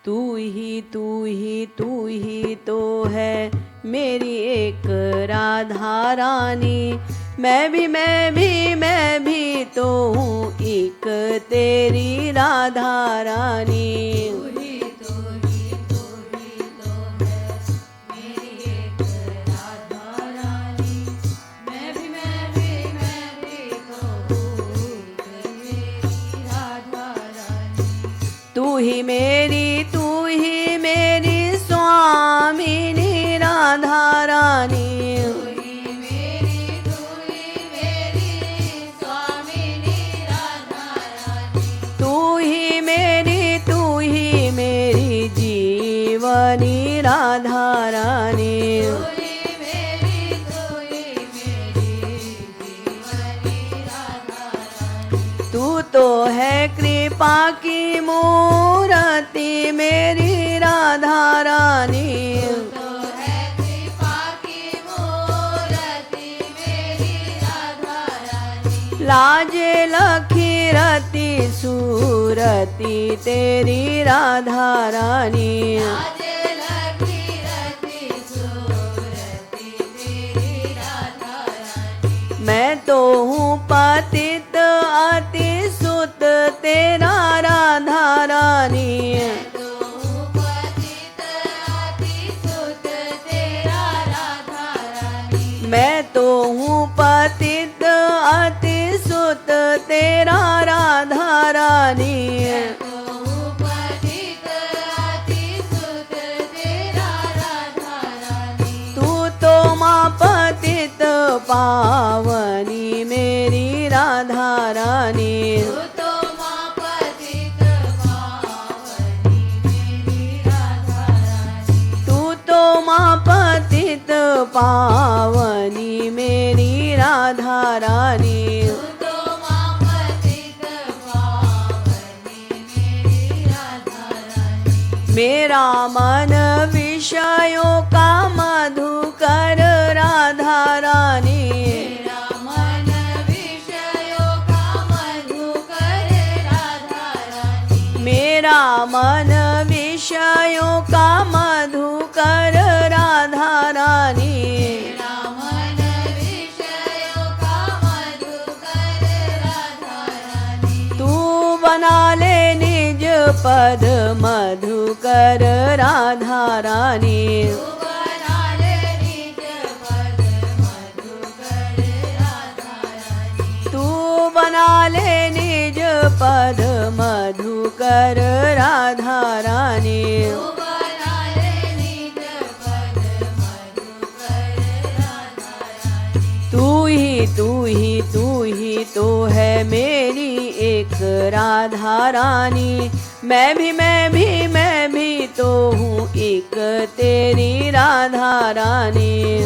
तू ही तो है मेरी एक राधा रानी। मैं भी तो हूँ एक तेरी राधा रानी। तू ही मेरी स्वामिनी राधा रानी। तू ही मेरी जीवनी राधा रानी। तू तो है कृपा की मूर्ति मेरी राधा रानी। लाजे लखी रति सूरति तेरी राधा रानी। मैं तो हूँ पतित अति सुत तेरा राधा रानी। मैं तो हूँ पतित अति सुत तेरा राधा रानी। तू तो माँ पतित पावनी मेरी राधा रानी। तू तो माँ पतित पावनी मेरी राधा रानी। मेरा मन विषयों का मधुकर राधा रानी। मेरा मन विषयों का मधुकर राधा रानी। तू बना ले निज पद मधुकर राधा रानी। तू बना ले निज पद मधुकर राधा रानी। तू ही तो है मेरी एक राधा रानी। मैं भी तो हूँ एक तेरी राधा रानी।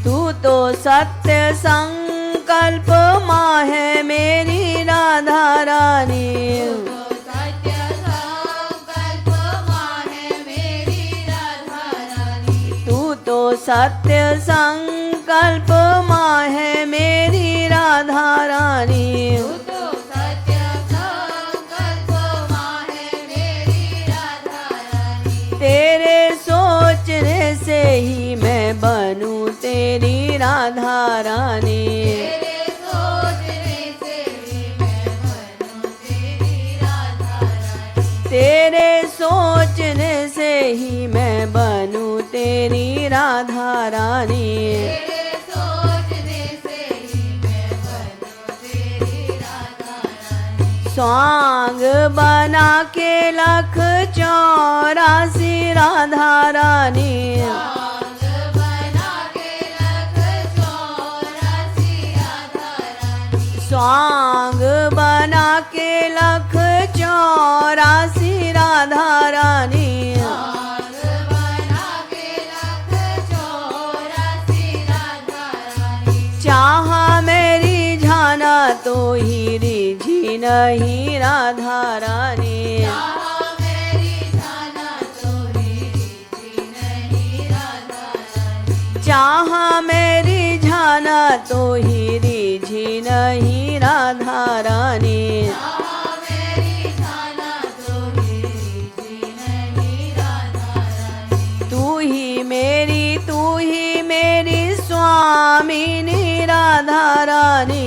तू तो सत्य संकल्प माँ है मेरी राधा रानी। तू तो सत्य संकल्प माँ है मेरी राधा रानी। तेरे सोचने से ही मैं बनूं तेरी राधा रानी। तेरे सोचने से ही मैं बनूं तेरी राधा रानी। स्वांग बना के लख 84 राधा रानी। स्वांग बना के लख 84 राधा रानी। चाहा मेरी जाना तो ही रिझी नहीं राधा रानी। चाह मेरी जाना तो ही रिझी नहीं राधा रानी। तू ही मेरी स्वामिनी राधा रानी।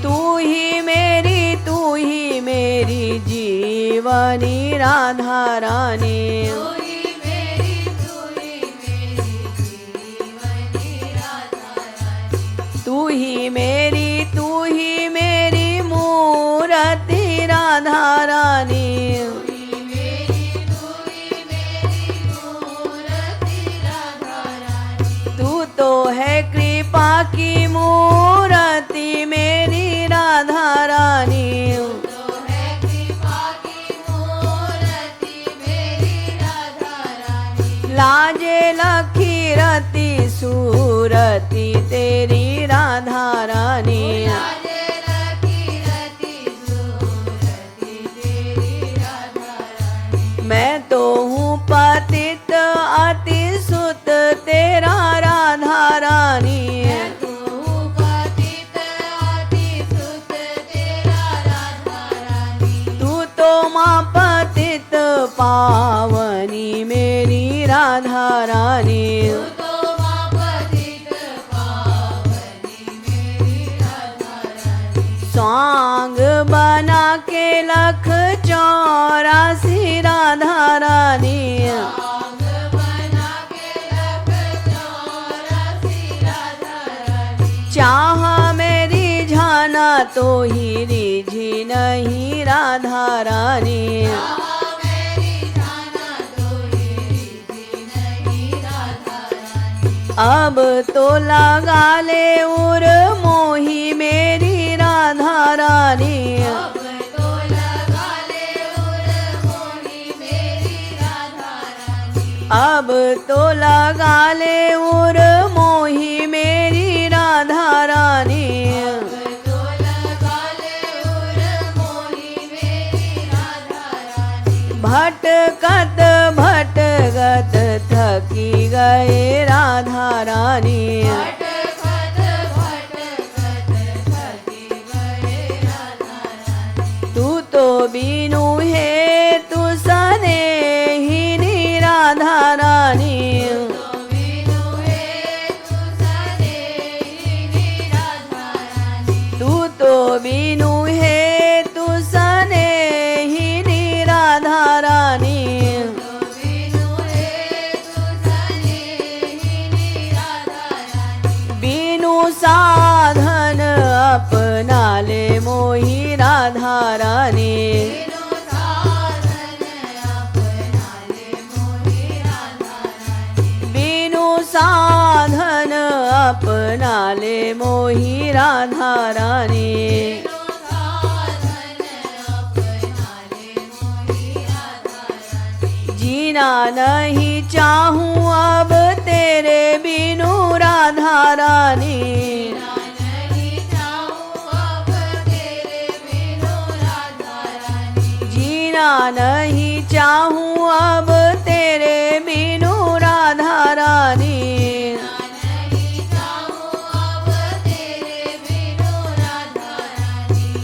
तू ही मेरी जीवनी राधा रानी। तू ही मेरी मूर्ति राधा रानी। तू तो है कृपा की मूर्ति मेरी राधा रानी। लाजे लखी रति सूरति तेरी राधा रानी। मैं तो हूँ पतित अति सुत तेरा राधा रानी। तू तो माँ पतित पावनी मेरी राधा रानी। स्वांग बना के लख 84 राधा रानी। चाह मेरी जाना तो ही रिझी नहीं राधा रानी। अब तो लगा ले उर मोही मेरी राधा रानी। अब तो लगा ले उर मोही मेरी राधा रानी। भटकत भटकत थकी गए राधा रानी। तू तो बीनू है तू सनेहिनी राधा रानी। तू तो बीनू है तू सनेहिनी राधा रानी। बीनू साधन अपना ले मोही राधा रानी। बीनू साधन अपना ले मोही राधा रानी। जीना नहीं चाहूँ अब तेरे बिनु राधा रानी। जीना नहीं चाहूँ अब तेरे बिनु राधा रानी।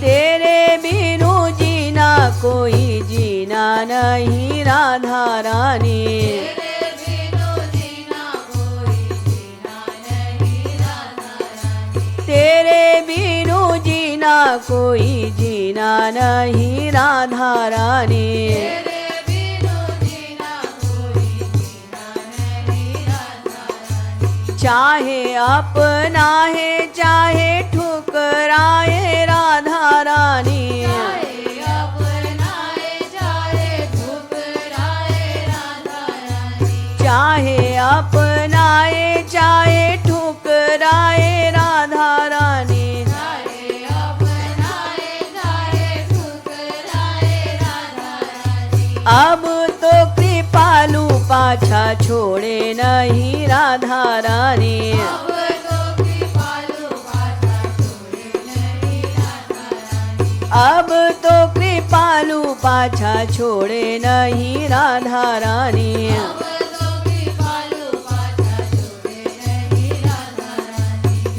तेरे बिनु जीना कोई जीना नहीं राधा रानी। तेरे बिनु जीना कोई जीना नहीं राधा रानी। चाहे अपना है चाहे ठुकराए राधा रानी। चाहे अपनाए चाहे ठुकराए राधा रानी। अब तो कृपालु पाछा छोड़े नहीं राधा रानी। अब तो कृपालु पाछा छोड़े नहीं राधा रानी।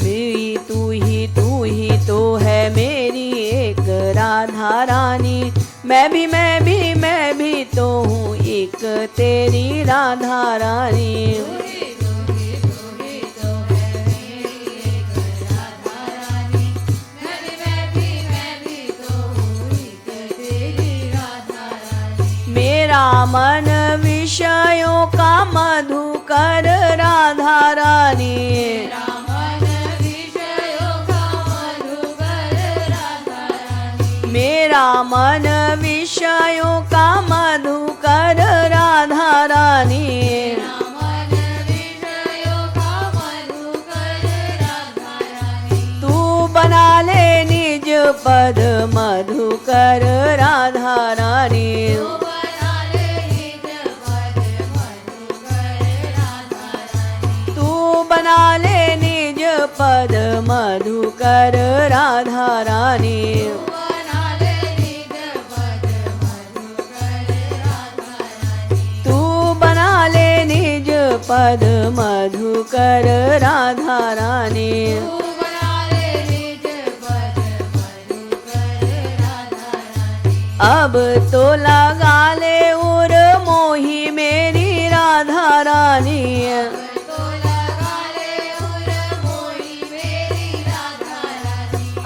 मेरी तू ही तो है मेरी एक राधा रानी। मैं भी तो हूँ एक तेरी राधा रानी। मेरा मन विषयों का मधुकर राधा रानी। मेरा मन विषयों का मधुकर राधा रानी। तू बना ले निज पद मधुकर राधा रानी। तू बना ले निज पद मधुकर राधा रानी। पद मधुकर राधा रानी। अब तो लगा ले उर मोही मेरी राधा रानी।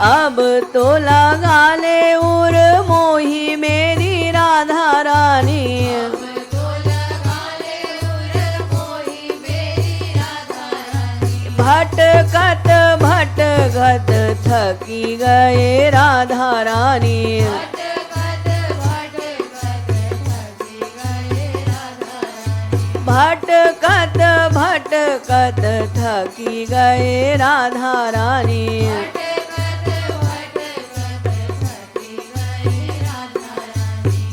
अब तो लगा ले उर मोही मेरी राधा रानी। भटकत भटकत थकी गए राधा रानी। भटकत भटकत थकी गए राधा रानी।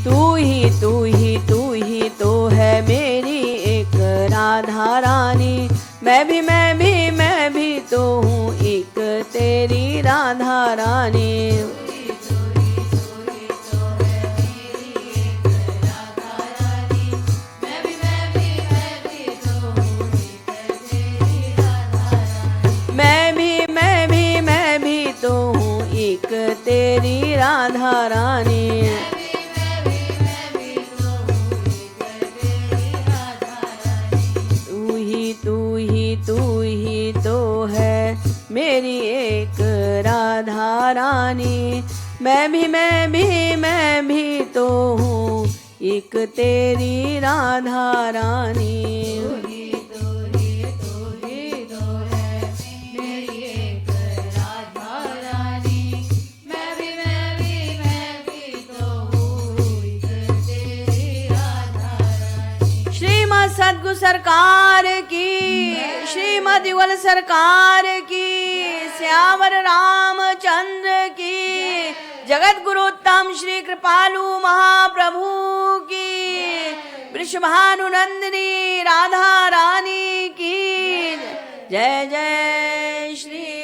तू ही तो है मेरी एक राधा रानी। मैं भी तो हूँ एक तेरी राधा रानी। मैं भी तो हूँ एक तेरी राधा रानी। तू ही तो है मेरी एक राधा रानी। मैं भी तो हूँ एक तेरी राधा रानी। सद्गुरु सरकार की, श्रीमद युगल सरकार की, श्यावर रामचंद्र की, जगत गुरु उत्तम श्री कृपालु महाप्रभु की, वृषभानुनंदिनी राधा रानी की जय। जय श्री